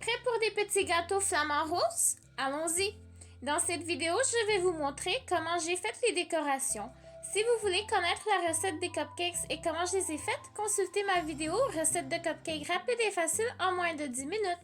Prêt pour des petits gâteaux flamants roses? Allons-y! Dans cette vidéo, je vais vous montrer comment j'ai fait les décorations. Si vous voulez connaître la recette des cupcakes et comment je les ai faites, consultez ma vidéo recette de cupcakes rapide et facile en moins de 10 minutes.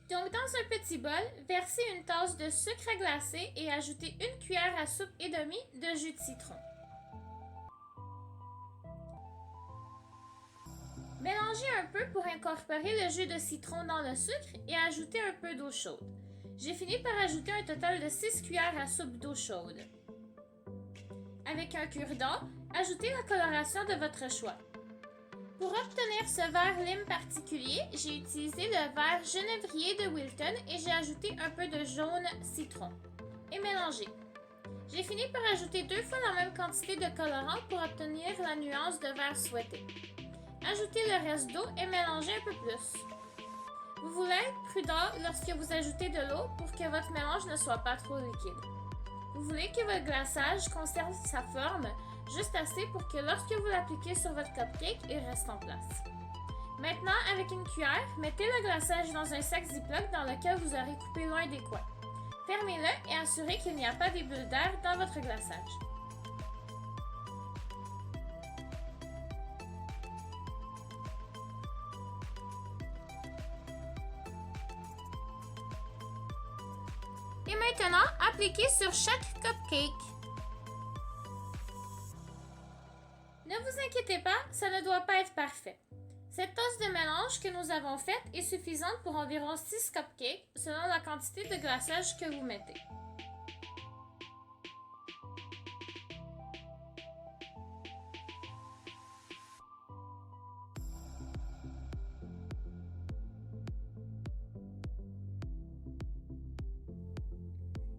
Donc, dans un petit bol, versez une tasse de sucre glacé et ajoutez une cuillère à soupe et demie de jus de citron. Mélangez un peu pour incorporer le jus de citron dans le sucre et ajouter un peu d'eau chaude. J'ai fini par ajouter un total de 6 cuillères à soupe d'eau chaude. Avec un cure-dent, ajoutez la coloration de votre choix. Pour obtenir ce vert lime particulier, j'ai utilisé le vert genévrier de Wilton et j'ai ajouté un peu de jaune citron. Et mélangez. J'ai fini par ajouter 2 fois la même quantité de colorant pour obtenir la nuance de vert souhaitée. Ajoutez le reste d'eau et mélangez un peu plus. Vous voulez être prudent lorsque vous ajoutez de l'eau pour que votre mélange ne soit pas trop liquide. Vous voulez que votre glaçage conserve sa forme juste assez pour que lorsque vous l'appliquez sur votre cupcake, il reste en place. Maintenant, avec une cuillère, mettez le glaçage dans un sac Ziploc dans lequel vous aurez coupé l'un des coins. Fermez-le et assurez qu'il n'y a pas des bulles d'air dans votre glaçage. Et maintenant, appliquez sur chaque cupcake. Ne vous inquiétez pas, ça ne doit pas être parfait. Cette tasse de mélange que nous avons faite est suffisante pour environ 6 cupcakes selon la quantité de glaçage que vous mettez.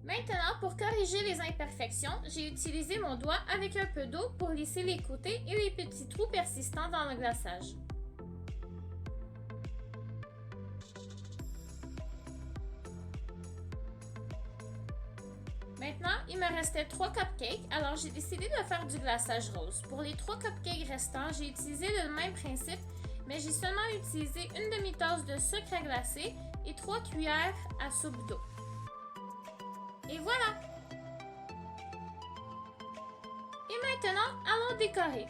Maintenant, pour corriger les imperfections, j'ai utilisé mon doigt avec un peu d'eau pour lisser les côtés et les petits trous persistants dans le glaçage. Maintenant, il me restait 3 cupcakes, alors j'ai décidé de faire du glaçage rose. Pour les 3 cupcakes restants, j'ai utilisé le même principe, mais j'ai seulement utilisé une demi-tasse de sucre glacé et 3 cuillères à soupe d'eau. Et voilà! Et maintenant, allons décorer.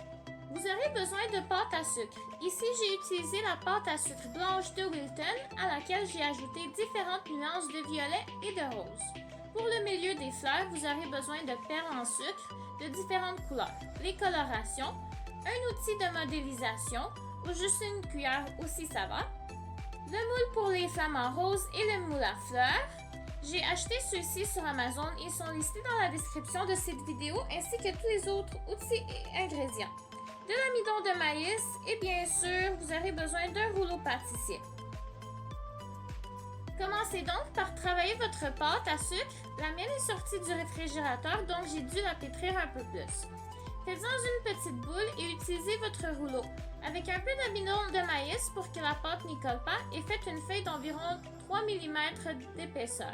Vous aurez besoin de pâte à sucre. Ici, j'ai utilisé la pâte à sucre blanche de Wilton à laquelle j'ai ajouté différentes nuances de violet et de rose. Pour le milieu des fleurs, vous aurez besoin de perles en sucre de différentes couleurs, les colorations, un outil de modélisation ou juste une cuillère aussi ça va, le moule pour les flamants roses et le moule à fleurs. J'ai acheté ceux-ci sur Amazon et ils sont listés dans la description de cette vidéo ainsi que tous les autres outils et ingrédients. De l'amidon de maïs et bien sûr, vous aurez besoin d'un rouleau pâtissier. Commencez donc par travailler votre pâte à sucre. La mienne est sortie du réfrigérateur donc j'ai dû la pétrir un peu plus. Faites-en une petite boule et utilisez votre rouleau avec un peu d'amidon de maïs pour que la pâte n'y colle pas et faites une feuille d'environ 3 mm d'épaisseur.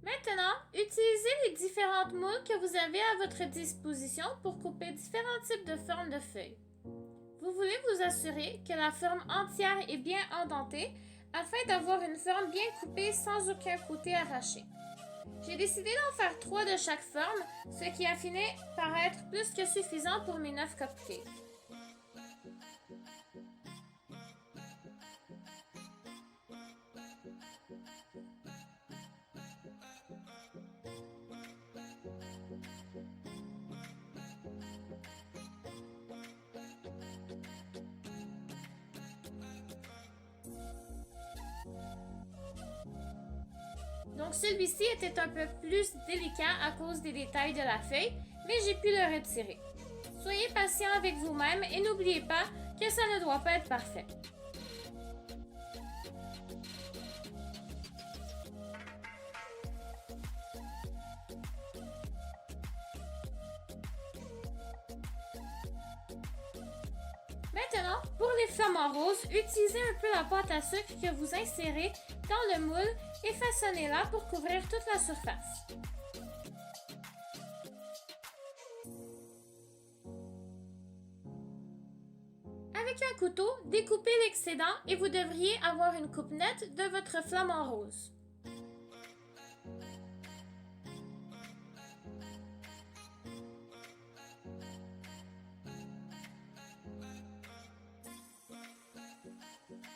Maintenant, utilisez les différentes moules que vous avez à votre disposition pour couper différents types de formes de feuilles. Vous voulez vous assurer que la forme entière est bien indentée afin d'avoir une forme bien coupée sans aucun côté arraché. J'ai décidé d'en faire 3 de chaque forme, ce qui a fini par être plus que suffisant pour mes 9 cupcakes. Donc celui-ci était un peu plus délicat à cause des détails de la feuille, mais j'ai pu le retirer. Soyez patient avec vous-même et n'oubliez pas que ça ne doit pas être parfait. Maintenant, pour les flamants roses, utilisez un peu la pâte à sucre que vous insérez dans le moule et façonnez-la pour couvrir toute la surface. Avec un couteau, découpez l'excédent et vous devriez avoir une coupe nette de votre flamant rose.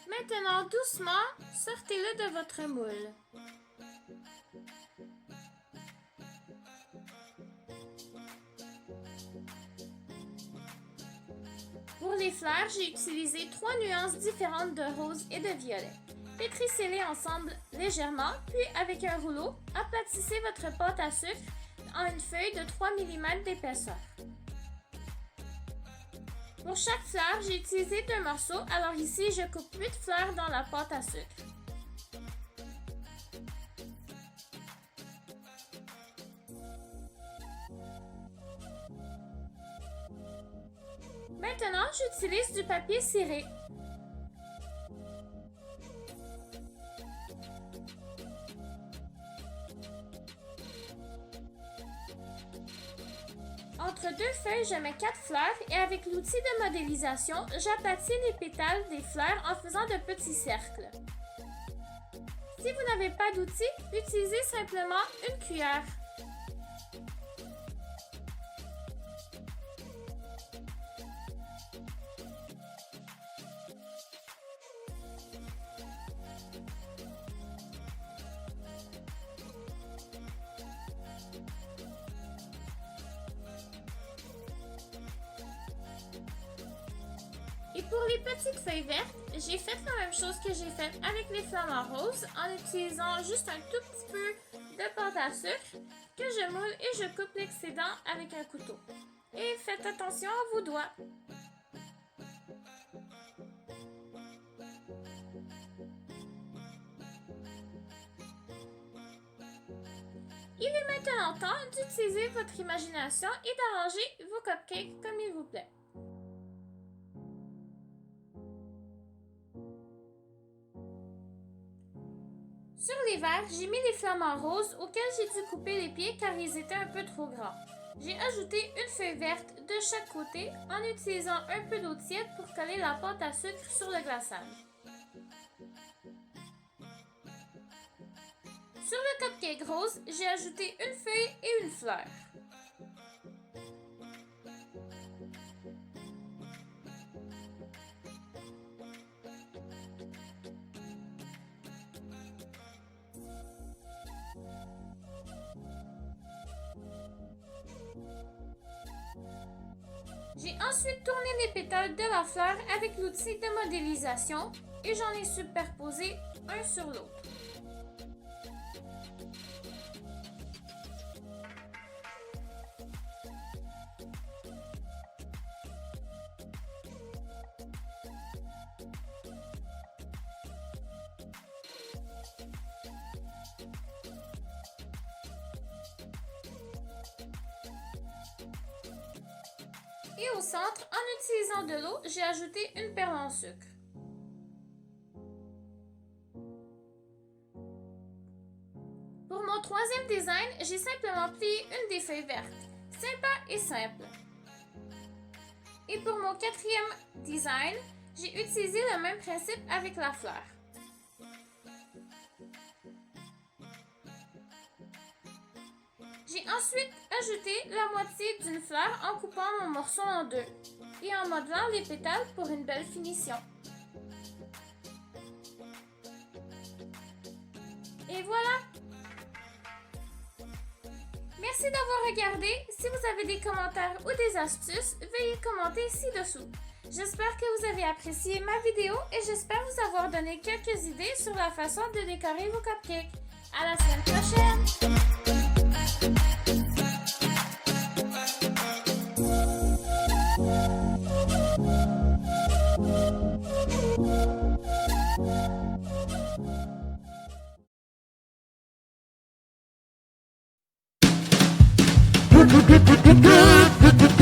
Maintenant, doucement, sortez-le de votre moule. Pour les fleurs, j'ai utilisé 3 nuances différentes de rose et de violet. Pétrissez-les ensemble légèrement, puis avec un rouleau, aplatissez votre pâte à sucre en une feuille de 3 mm d'épaisseur. Pour chaque fleur, j'ai utilisé 2 morceaux, alors ici je coupe 8 fleurs dans la pâte à sucre. Maintenant, j'utilise du papier ciré. Entre 2 feuilles, je mets 4 fleurs et avec l'outil de modélisation, j'aplatis les pétales des fleurs en faisant de petits cercles. Si vous n'avez pas d'outil, utilisez simplement une cuillère. Et pour les petites feuilles vertes, j'ai fait la même chose que j'ai fait avec les flamants roses en utilisant juste un tout petit peu de pâte à sucre que je moule et je coupe l'excédent avec un couteau. Et faites attention à vos doigts. Il est maintenant temps d'utiliser votre imagination et d'arranger vos cupcakes comme il vous plaît. Sur les verres, j'ai mis les flamants roses auxquels j'ai dû couper les pieds car ils étaient un peu trop grands. J'ai ajouté une feuille verte de chaque côté en utilisant un peu d'eau tiède pour coller la pâte à sucre sur le glaçage. Sur le cupcake rose, j'ai ajouté une feuille et une fleur. J'ai ensuite tourné les pétales de la fleur avec l'outil de modélisation et j'en ai superposé un sur l'autre. Et au centre, en utilisant de l'eau, j'ai ajouté une perle en sucre. Pour mon troisième design, j'ai simplement plié une des feuilles vertes. Sympa et simple. Et pour mon quatrième design, j'ai utilisé le même principe avec la fleur. J'ai ensuite ajouté la moitié d'une fleur en coupant mon morceau en deux et en modelant les pétales pour une belle finition. Et voilà! Merci d'avoir regardé. Si vous avez des commentaires ou des astuces, veuillez commenter ci-dessous. J'espère que vous avez apprécié ma vidéo et j'espère vous avoir donné quelques idées sur la façon de décorer vos cupcakes. À la semaine prochaine! Good.